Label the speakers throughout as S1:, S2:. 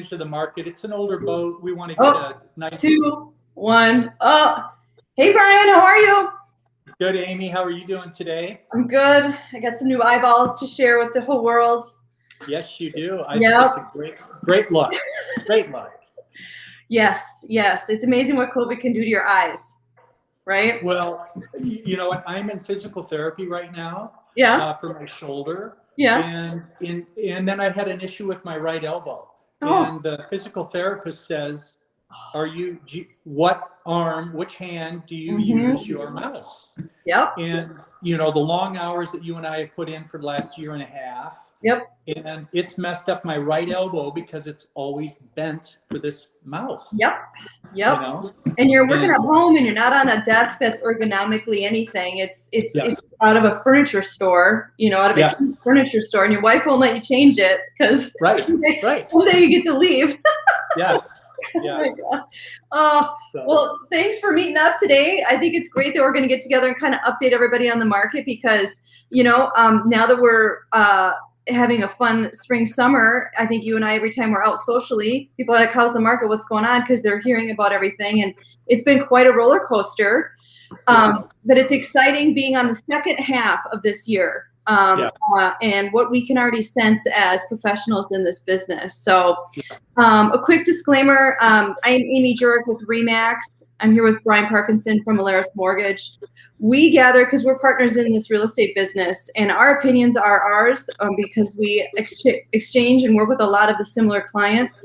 S1: to the market. It's an older boat. We want to get
S2: Oh,
S1: a nice.
S2: 2, 1. Oh, hey Brian, how are you?
S1: Good, Amy. How are you doing today?
S2: I'm good. I got some new eyeballs to share with the whole world.
S1: Yes, you do. I think it's a great look. Great look.
S2: Yes, yes. It's amazing what COVID can do to your eyes, right?
S1: Well, you know what? I'm in physical therapy right now.
S2: Yeah.
S1: For my shoulder.
S2: Yeah.
S1: And then I had an issue with my right elbow.
S2: Oh.
S1: And the physical therapist says, which hand do you use your mouse?
S2: Yep.
S1: And, you know, the long hours that you and I have put in for the last year and a half.
S2: Yep.
S1: And it's messed up my right elbow because it's always bent for this mouse.
S2: Yep. Yep.
S1: You know?
S2: And you're working at home and you're not on a desk that's ergonomically anything. It's out of a furniture store, you know, out of a furniture store, and your wife won't let you change it because someday you get to leave.
S1: Yes.
S2: Yes. Oh my God. Well, thanks for meeting up today. I think it's great that we're going to get together and kind of update everybody on the market because, you know, now that we're having a fun spring, summer, I think you and I, every time we're out socially, people are like, how's the market? What's going on? Because they're hearing about everything. And it's been quite a roller coaster. But it's exciting being on the second half of this year. And what we can already sense as professionals in this business. So a quick disclaimer, I'm Amy Jurek with RE/MAX. I'm here with Brian Parkinson from Alerus Mortgage. We gather because we're partners in this real estate business, and our opinions are ours because we exchange and work with a lot of the similar clients,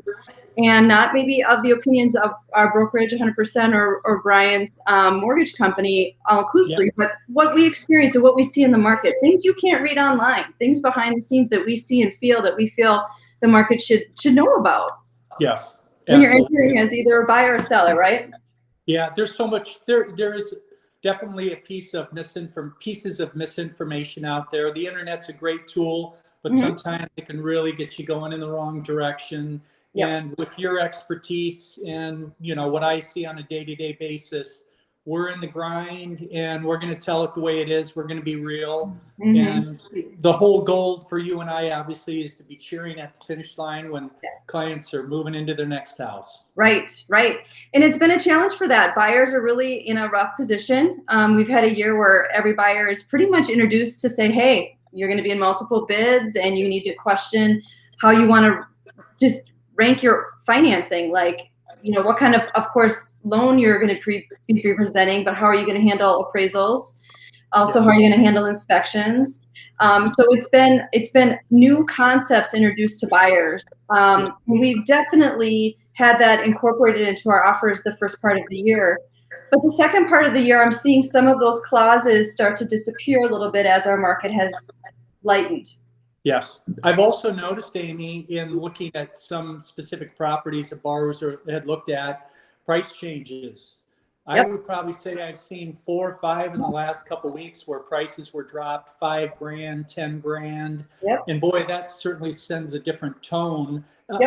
S2: and not maybe of the opinions of our brokerage 100% or Brian's mortgage company all inclusively, but what we experience and what we see in the market, things you can't read online, things behind the scenes that we see and feel that we feel the market should know about.
S1: Yes.
S2: When you're entering as either a buyer or seller, right?
S1: Yeah, there's so much. There is definitely a pieces of misinformation out there. The internet's a great tool, but sometimes it can really get you going in the wrong direction. And with your expertise and, you know, what I see on a day-to-day basis, we're in the grind and we're going to tell it the way it is. We're going to be real. And the whole goal for you and I, obviously, is to be cheering at the finish line when clients are moving into their next house.
S2: Right, right. And it's been a challenge for that. Buyers are really in a rough position. We've had a year where every buyer is pretty much introduced to say, hey, you're going to be in multiple bids and you need to question how you want to just rank your financing. Like, you know, what kind of course, loan you're going to be presenting, but how are you going to handle appraisals? Also, how are you going to handle inspections? So it's been new concepts introduced to buyers. We've definitely had that incorporated into our offers the first part of the year. But the second part of the year, I'm seeing some of those clauses start to disappear a little bit as our market has lightened.
S1: Yes. I've also noticed, Amy, in looking at some specific properties that borrowers had looked at, price changes. I would probably say I've seen 4 or 5 in the last couple of weeks where prices were dropped $5 grand, $10 grand. And boy, that certainly sends a different tone.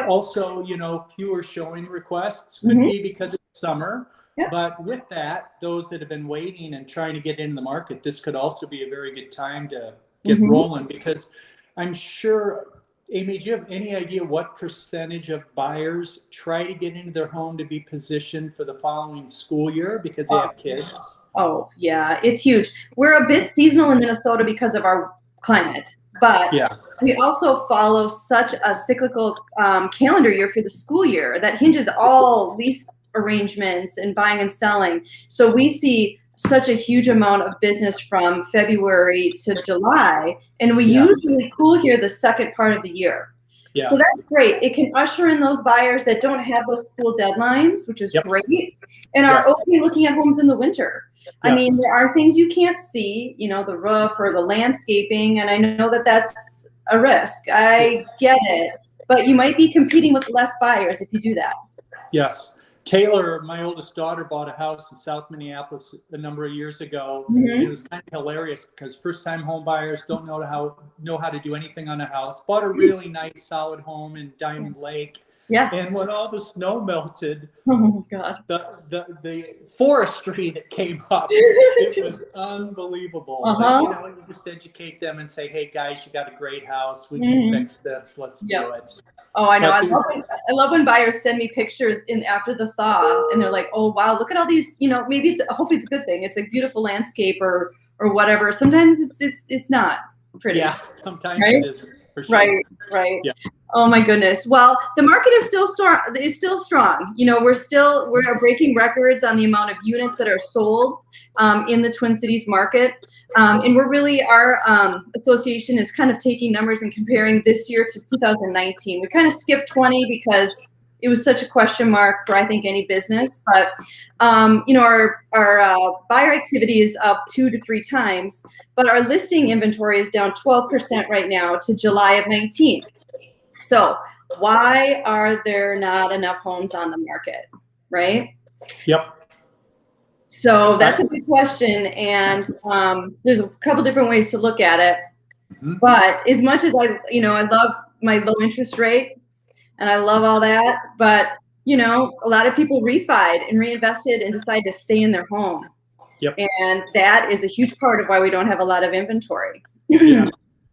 S1: Also, you know, fewer showing requests could be because it's summer. But with that, those that have been waiting and trying to get into the market, this could also be a very good time to get rolling, because I'm sure, Amy, do you have any idea what percentage of buyers try to get into their home to be positioned for the following school year because they have kids?
S2: Oh, yeah, it's huge. We're a bit seasonal in Minnesota because of our climate, but we also follow such a cyclical calendar year for the school year that hinges all lease arrangements and buying and selling. So we see such a huge amount of business from February to July, and we usually cool here the second part of the year. So that's great. It can usher in those buyers that don't have those school deadlines, which is great, and are okay looking at homes in the winter. I mean, there are things you can't see, you know, the roof or the landscaping, and I know that that's a risk. I get it, but you might be competing with less buyers if you do that.
S1: Yes. Taylor, my oldest daughter, bought a house in South Minneapolis a number of years ago. And it was kind of hilarious because first-time home buyers don't know how to do anything on a house. Bought a really nice, solid home in Diamond Lake. And when all the snow melted,
S2: oh God,
S1: the forestry that came up, it was unbelievable. But, you know, you just educate them and say, hey, guys, you got a great house. We can fix this. Let's do it.
S2: Oh, I know.
S1: But
S2: I love when buyers send me pictures in after the thaw, and they're like, "Oh, wow, look at all these." You know, maybe hopefully it's a good thing. It's a beautiful landscape or whatever. Sometimes it's not pretty.
S1: yeah, sometimes
S2: Right?
S1: it isn't, for sure.
S2: Right, right.
S1: Yeah.
S2: Oh my goodness. Well, the market is still strong. Is still strong. You know, we're breaking records on the amount of units that are sold in the Twin Cities market, and we're really our association is kind of taking numbers and comparing this year to 2019. We kind of skipped 20 because it was such a question mark for I think any business, but you know, our buyer activity is up 2 to 3 times, but our listing inventory is down 12% right now to July of 19. So why are there not enough homes on the market, right?
S1: Yep.
S2: So that's a good question, and there's a couple different ways to look at it.
S1: Mhm.
S2: But as much as I love my low interest rate, and I love all that, but you know, a lot of people refied and reinvested and decided to stay in their home.
S1: Yep.
S2: And that is a huge part of why we don't have a lot of inventory.
S1: Yeah.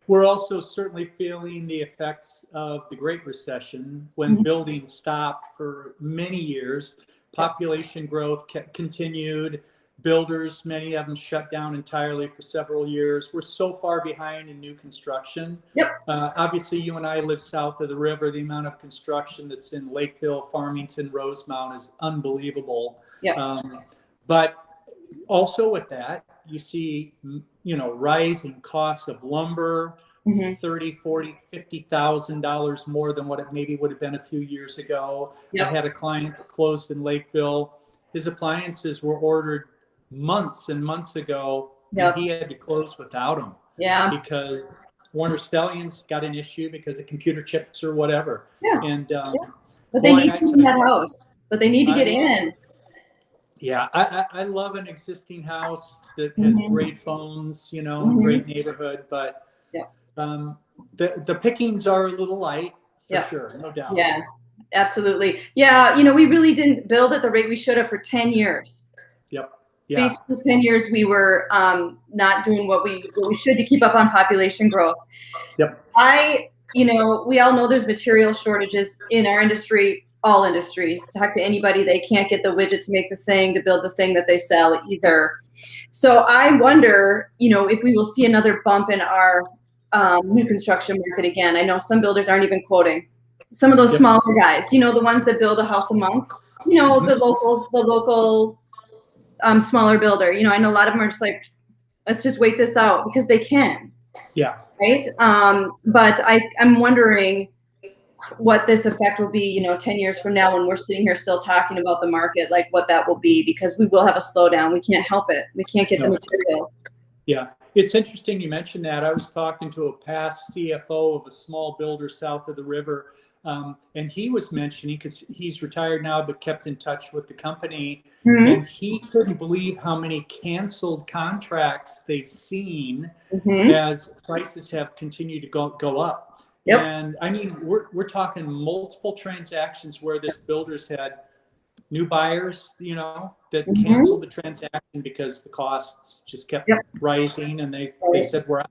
S1: We're also certainly feeling the effects of the Great Recession when building stopped for many years. Population growth continued. Builders, many of them shut down entirely for several years. We're so far behind in new construction.
S2: Yep.
S1: Obviously, you and I live south of the river. The amount of construction that's in Lakeville, Farmington, Rosemount is unbelievable.
S2: Yep.
S1: But also with that, you see, you know, rising costs of lumber, $30,000, $40,000, $50,000 more than what it maybe would have been a few years ago.
S2: Yep.
S1: I had a client that closed in Lakeville. His appliances were ordered months and months ago,
S2: Yep.
S1: and he had to close without them.
S2: Yeah.
S1: Because Warner Stellians got an issue because of computer chips or whatever.
S2: Yeah.
S1: And
S2: but they need to get in that house. But they need to get in.
S1: Yeah, I love an existing house that has great bones, you know, great neighborhood, but the pickings are a little light, for sure, no doubt.
S2: Yeah, absolutely. Yeah, you know, we really didn't build at the rate we should have for 10 years.
S1: Yep. Yeah.
S2: Basically, 10 years we were not doing what we should to keep up on population growth.
S1: Yep.
S2: You know, we all know there's material shortages in our industry, all industries. Talk to anybody, they can't get the widget to make the thing, to build the thing that they sell either. So I wonder, you know, if we will see another bump in our new construction market again. I know some builders aren't even quoting. Some of those smaller guys, you know, the ones that build a house a month, you know, the local smaller builder. You know, I know a lot of them are just like, let's just wait this out because they can.
S1: Yeah.
S2: Right. But I'm wondering what this effect will be, you know, 10 years from now when we're sitting here still talking about the market, like what that will be, because we will have a slowdown. We can't help it. We can't get the materials.
S1: Yeah, it's interesting you mentioned that. I was talking to a past CFO of a small builder south of the river, and he was mentioning, because he's retired now but kept in touch with the company, and he couldn't believe how many canceled contracts they've seen as prices have continued to go up. Yep. And I mean, we're talking multiple transactions where this builder's had new buyers, you know, that canceled the transaction because the costs just kept rising, and they said we're out.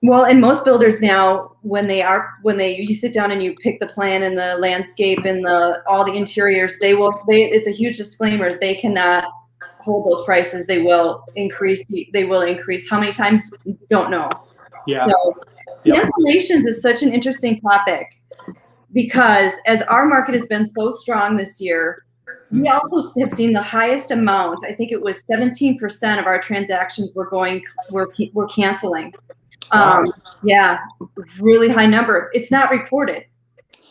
S2: Well, and most builders now, when you sit down and you pick the plan and the landscape and all the interiors, it's a huge disclaimer. They cannot hold those prices. They will increase. How many times? Don't know.
S1: Yeah.
S2: So cancellations is such an interesting topic because as our market has been so strong this year, we also have seen the highest amount. I think it was 17% of our transactions were canceling.
S1: Wow.
S2: Yeah, really high number. It's not reported.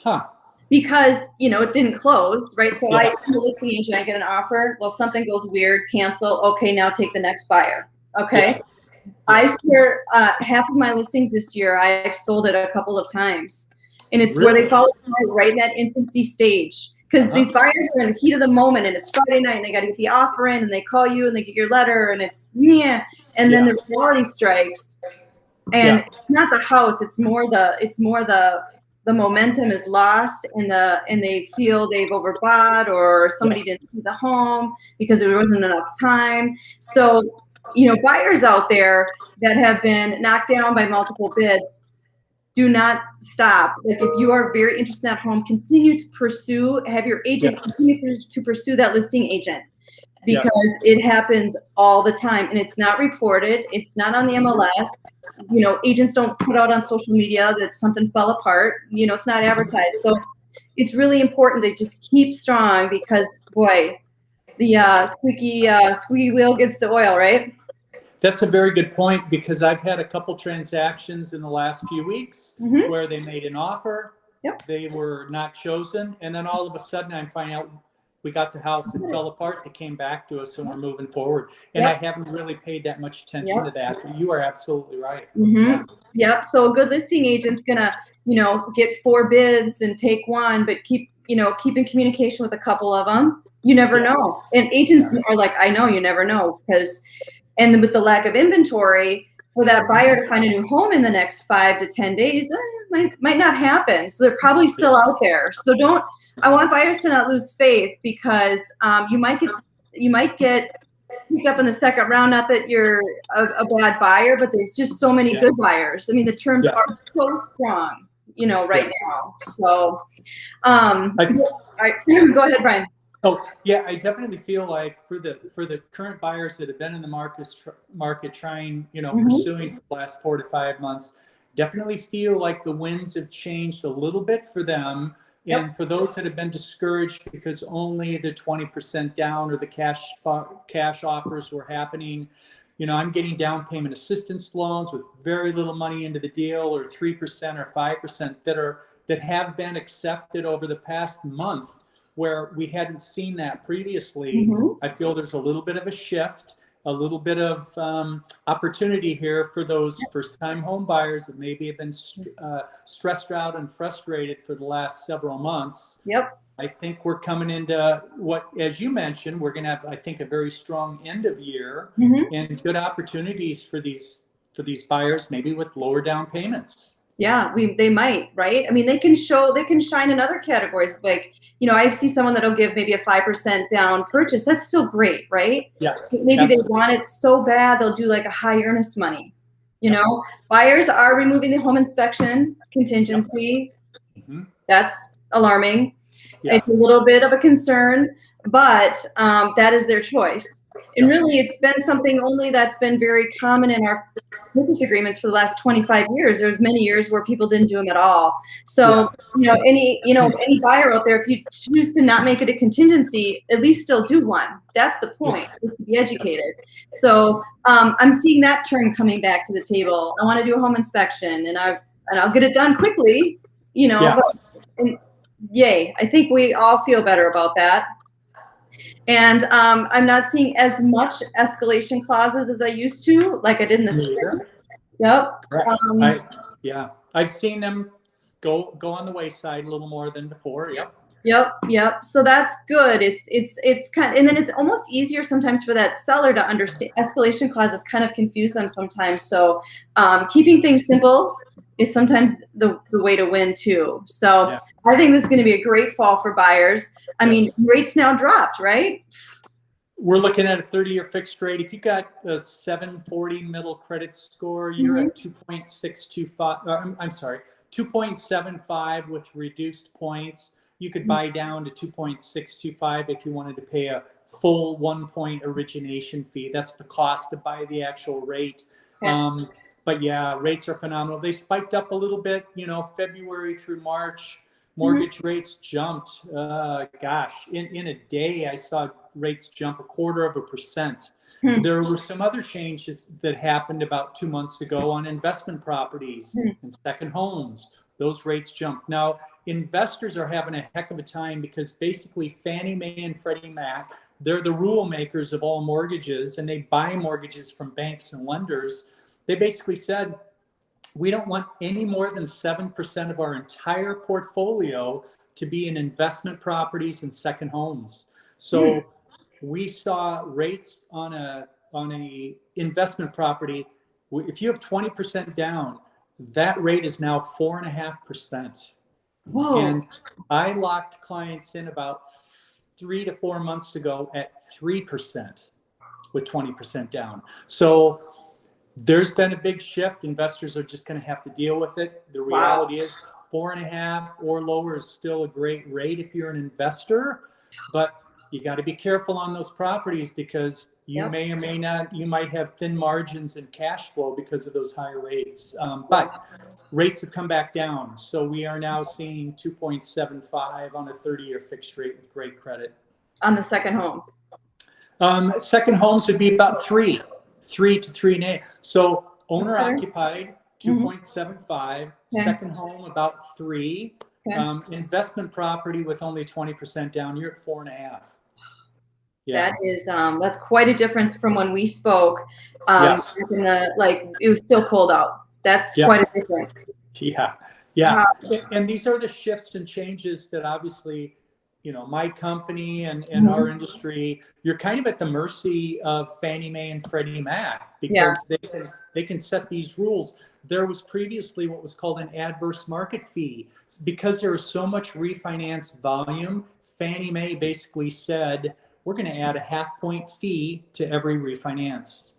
S1: Huh.
S2: Because, you know, it didn't close, right? So I'm a listing agent, I get an offer. Well, something goes weird, cancel. Okay, now take the next buyer. Okay. Yeah. I swear half of my listings this year, I've sold it a couple of times. And it's where they fall right in that infancy stage. Because these buyers are in the heat of the moment, and it's Friday night, and they got to get the offer in, and they call you, and they get your letter, and it's and then the reality strikes, and it's not the house, it's more the momentum is lost, and they feel they've overbought, or somebody didn't see the home because there wasn't enough time. So, you know, buyers out there that have been knocked down by multiple bids, do not stop. Like if you are very interested in that home, continue to pursue, have your agent
S1: Yes.
S2: continue to pursue that listing agent, because
S1: Yes.
S2: it happens all the time and it's not reported. It's not on the MLS. You know, agents don't put out on social media that something fell apart. You know, it's not advertised. So it's really important to just keep strong, because boy, the squeaky wheel gets the oil, right?
S1: That's a very good point, because I've had a couple transactions in the last few weeks
S2: Mhm.
S1: where they made an offer,
S2: Yep.
S1: they were not chosen, and then all of a sudden I'm finding out we got the house, it fell apart, they came back to us and we're moving forward. And I
S2: Yep.
S1: haven't really paid that much attention
S2: Yep.
S1: to that, but you are absolutely right.
S2: Mm-hmm.
S1: Yeah.
S2: Yep. So a good listing agent's gonna, you know, get 4 bids and take one, but keep in communication with a couple of them. You never
S1: Yeah.
S2: know. And agents are like, I know, you never know, because, and with the lack of inventory, for that buyer to find a new home in the next 5 to 10 days, might not happen. So they're probably still out there. So I want buyers to not lose faith, because you might get picked up in the second round. Not that you're a bad buyer, but there's just so many good buyers. I mean, the terms are so strong, right now. So, all right, go ahead, Brian.
S1: Oh, yeah, I definitely feel like for the current buyers that have been in the market trying, pursuing for the last 4 to 5 months, definitely feel like the winds have changed a little bit for them. And for those that have been discouraged because only the 20% down or the cash offers were happening, I'm getting down payment assistance loans with very little money into the deal, or 3% or 5% that have been accepted over the past month, where we hadn't seen that previously. I feel there's a little bit of a shift, a little bit of opportunity here for those first-time home buyers that maybe have been stressed out and frustrated for the last several months.
S2: Yep.
S1: I think we're coming into what, as you mentioned, we're going to have, I think, a very strong end of year and good opportunities for these buyers, maybe with lower down payments.
S2: Yeah, they might, right? I mean, they can shine in other categories. Like, I see someone that'll give maybe a 5% down purchase. That's still great, right?
S1: Yes.
S2: Maybe
S1: absolutely.
S2: they want it so bad, they'll do like a high earnest money. Buyers are removing the home inspection contingency. That's alarming.
S1: Yes.
S2: It's a little bit of a concern, but that is their choice. And really, it's been something only that's been very common in our purchase agreements for the last 25 years. There's many years where people didn't do them at all. So, any buyer out there, if you choose to not make it a contingency, at least still do one. That's the point, is to be educated. So I'm seeing that turn coming back to the table. I want to do a home inspection, and I'll get it done quickly, and yay, I think we all feel better about that. And I'm not seeing as much escalation clauses as I used to, like I did in the spring.
S1: Yep. I've seen them go on the wayside a little more than before.
S2: Yep. So that's good. It's kind of, and then it's almost easier sometimes for that seller to understand. Escalation clauses kind of confuse them sometimes. So keeping things simple is sometimes the way to win too. So I think this is going to be a great fall for buyers. I mean, rates now dropped, right?
S1: We're looking at a 30-year fixed rate. If you got a 740 middle credit score, you're at 2.625. I'm sorry, 2.75 with reduced points. You could buy down to 2.625 if you wanted to pay a full 1 point origination fee. That's the cost to buy the actual rate. But yeah, rates are phenomenal. They spiked up a little bit, February through March. Mortgage rates jumped. In a day, I saw rates jump 0.25%. There were some other changes that happened about 2 months ago on investment properties and second homes. Those rates jumped. Now, investors are having a heck of a time, because basically Fannie Mae and Freddie Mac, they're the rule makers of all mortgages, and they buy mortgages from banks and lenders. They basically said, we don't want any more than 7% of our entire portfolio to be in investment properties and second homes. So we saw rates on a investment property, if you have 20% down, that rate is now 4.5%.
S2: Whoa.
S1: And I locked clients in about 3 to 4 months ago at 3% with 20% down. So There's been a big shift. Investors are just going to have to deal with it. The reality is 4.5 or lower is still a great rate if you're an investor, but you got to be careful on those properties because you may or may not, you might have thin margins and cash flow because of those higher rates. But rates have come back down. So we are now seeing 2.75 on a 30-year fixed rate with great credit.
S2: On the second homes.
S1: Second homes would be about 3 to 3.8. So owner occupied 2.75, second home about 3, investment property with only 20% down, you're at 4.5. Yeah.
S2: That is that's quite a difference from when we spoke.
S1: Yes.
S2: In the, like, it was still cold out. That's quite a difference.
S1: Yeah. And these are the shifts and changes that obviously, you know, my company and our industry, you're kind of at the mercy of Fannie Mae and Freddie Mac because they can set these rules. There was previously what was called an adverse market fee. Because there was so much refinance volume, Fannie Mae basically said, we're going to add a 0.5 point fee to every refinance.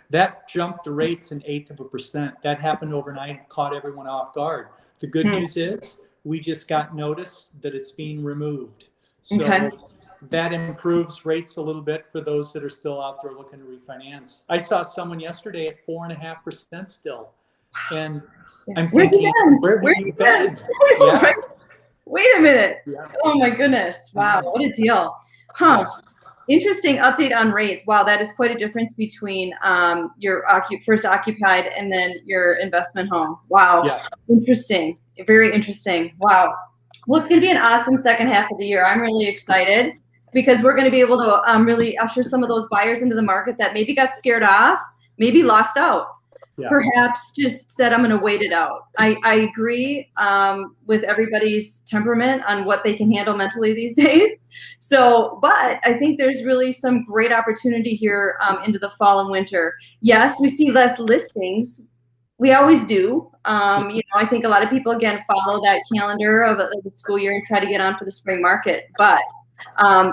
S1: That jumped the rates 1/8%. That happened overnight, caught everyone off guard. The good news is we just got notice that it's being removed. So that improves rates a little bit for those that are still out there looking to refinance. I saw someone yesterday at 4.5% still. And I'm thinking, where have you been?
S2: Wait a minute. Oh my goodness. Wow. What a deal. Interesting update on rates. Wow, that is quite a difference between your first occupied and then your investment home. Wow. Interesting. Very interesting. Wow. Well, it's going to be an awesome second half of the year. I'm really excited because we're going to be able to really usher some of those buyers into the market that maybe got scared off, maybe lost out. Perhaps just said, I'm going to wait it out. I agree with everybody's temperament on what they can handle mentally these days. So, but I think there's really some great opportunity here into the fall and winter. Yes, we see less listings. We always do. You know, I think a lot of people, again, follow that calendar of the school year and try to get on for the spring market. But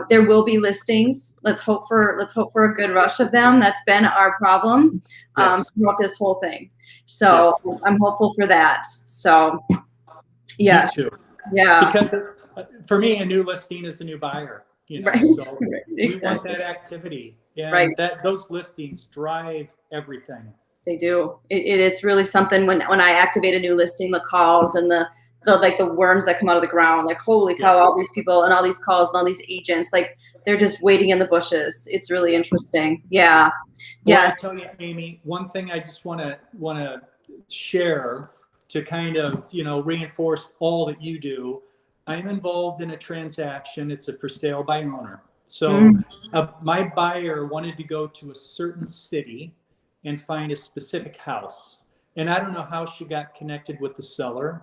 S2: there will be listings. Let's hope for a good rush of them. That's been our problem throughout this whole thing. So I'm hopeful for that. So
S1: Me too. Because for me, a new listing is a new buyer. You know, so we want that activity, and those listings drive everything.
S2: They do. It is really something when I activate a new listing, the calls and the worms that come out of the ground, like, holy cow, all these people and all these calls and all these agents, like, they're just waiting in the bushes. It's really interesting. Well, I
S1: tell you, Amy, one thing I just want to share to kind of, you know, reinforce all that you do. I'm involved in a transaction. It's a for sale by owner. So my buyer wanted to go to a certain city and find a specific house. And I don't know how she got connected with the seller,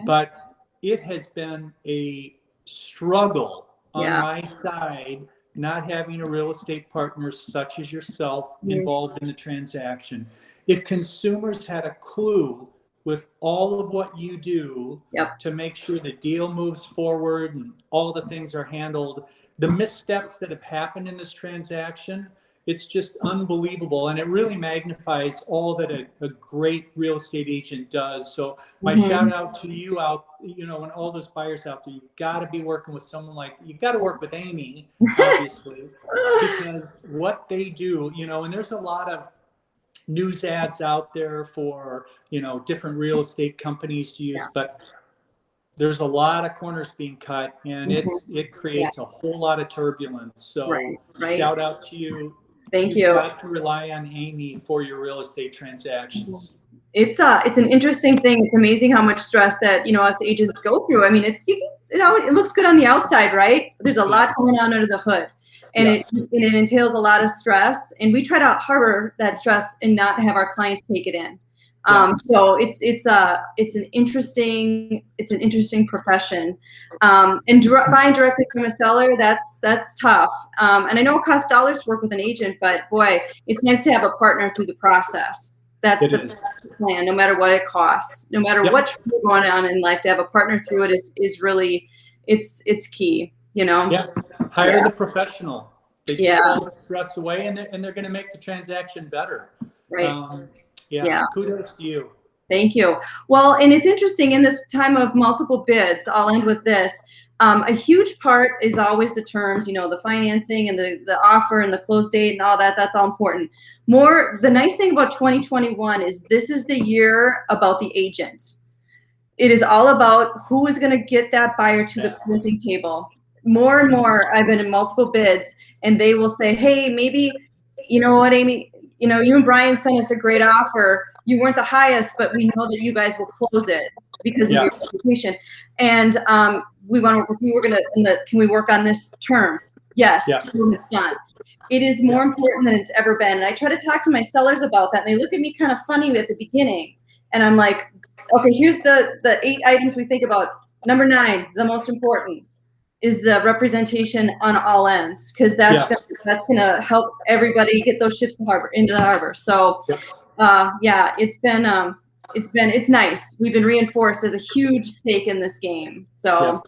S1: but it has been a struggle on my side, not having a real estate partner such as yourself involved in the transaction. If consumers had a clue with all of what you do to make sure the deal moves forward and all the things are handled, the missteps that have happened in this transaction, it's just unbelievable. And it really magnifies all that a great real estate agent does. So my shout out to you out, you know, and all those buyers out there, you've got to be working with someone like, you got to work with Amy, obviously, because what they do, you know, and there's a lot of news ads out there for, you know, different real estate companies to use, but there's a lot of corners being cut, and it creates a whole lot of turbulence. So shout out to you.
S2: Thank you.
S1: You've got to rely on Amy for your real estate transactions.
S2: It's an interesting thing. It's amazing how much stress that, you know, us agents go through. I mean, it looks good on the outside, right? There's a lot going on under the hood, and it entails a lot of stress. And we try to harbor that stress and not have our clients take it in. So it's an interesting profession. And buying directly from a seller, that's tough. And I know it costs dollars to work with an agent, but boy, it's nice to have a partner through the process. That's the plan, no matter what it costs, no matter what's going on in life, to have a partner through it is really, it's key, you know?
S1: Hire the professional. They take all the stress away, and they're going to make the transaction better.
S2: Yeah.
S1: Kudos to you.
S2: Thank you. Well, and it's interesting in this time of multiple bids, I'll end with this. A huge part is always the terms, you know, the financing and the offer and the close date and all that. That's all important. The nice thing about 2021 is this is the year about the agent. It is all about who is going to get that buyer to the closing table. More and more, I've been in multiple bids, and they will say, hey, maybe, you know what, Amy, you know, you and Brian sent us a great offer. You weren't the highest, but we know that you guys will close it because of your reputation. And we want to work with you. We're going to, can we work on this term? Yes. Boom, it's done. It is more important than it's ever been. And I try to talk to my sellers about that, and they look at me kind of funny at the beginning. And I'm like, okay, here's the 8 items we think about. Number 9, the most important, is the representation on all ends, because that's gonna help everybody get those ships into the harbor. So, yeah, it's nice. We've been reinforced as a huge stake in this game. So,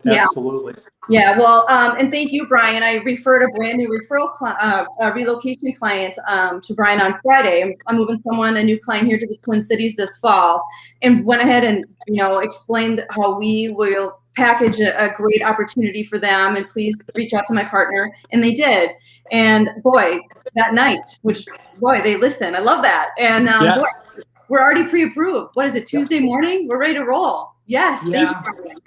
S1: absolutely.
S2: Yeah. Well, and thank you, Brian. I referred a brand new relocation client to Brian on Friday. I'm moving a new client here to the Twin Cities this fall, and went ahead and, you know, explained how we will package a great opportunity for them, and please reach out to my partner. And they did. And boy, that night, they listen. I love that. And boy, we're already pre-approved. What is it, Tuesday morning? We're ready to roll. Yes. Thank you, Brian.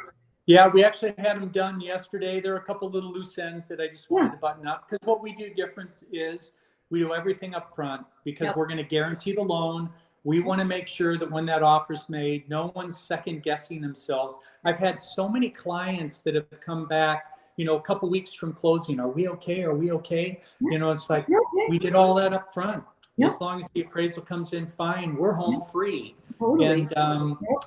S1: Yeah, we actually had them done yesterday. There are a couple little loose ends that I just wanted to button up, because what we do different is we do everything up front, because we're going to guarantee the loan. We want to make sure that when that offer's made, no one's second guessing themselves. I've had so many clients that have come back, you know, a couple weeks from closing. Are we okay? Are we okay? You know, it's like, we did all that up front. As long as the appraisal comes in fine, we're home free. And,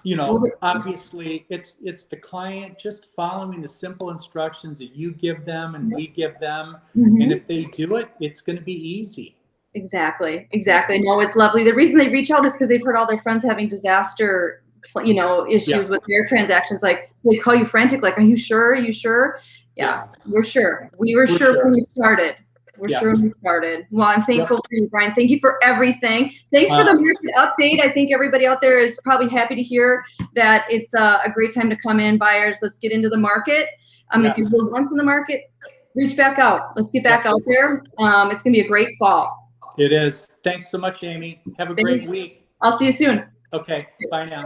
S1: you know, obviously it's the client just following the simple instructions that you give them and we give them. And if they do it, it's going to be easy.
S2: Exactly. No, it's lovely. The reason they reach out is because they've heard all their friends having disaster, you know, issues with their transactions. Like, they call you frantic, like, are you sure? Are you sure? Yeah, we're sure. We were sure when we started. We're sure we started. Well, I'm thankful for you, Brian. Thank you for everything. Thanks for the market update. I think everybody out there is probably happy to hear that it's a great time to come in, buyers. Let's get into the market. If you've been once in the market, reach back out. Let's get back out there. It's going to be a great fall.
S1: It is. Thanks so much, Amy. Have a great week.
S2: I'll see you soon.
S1: Okay. Bye now.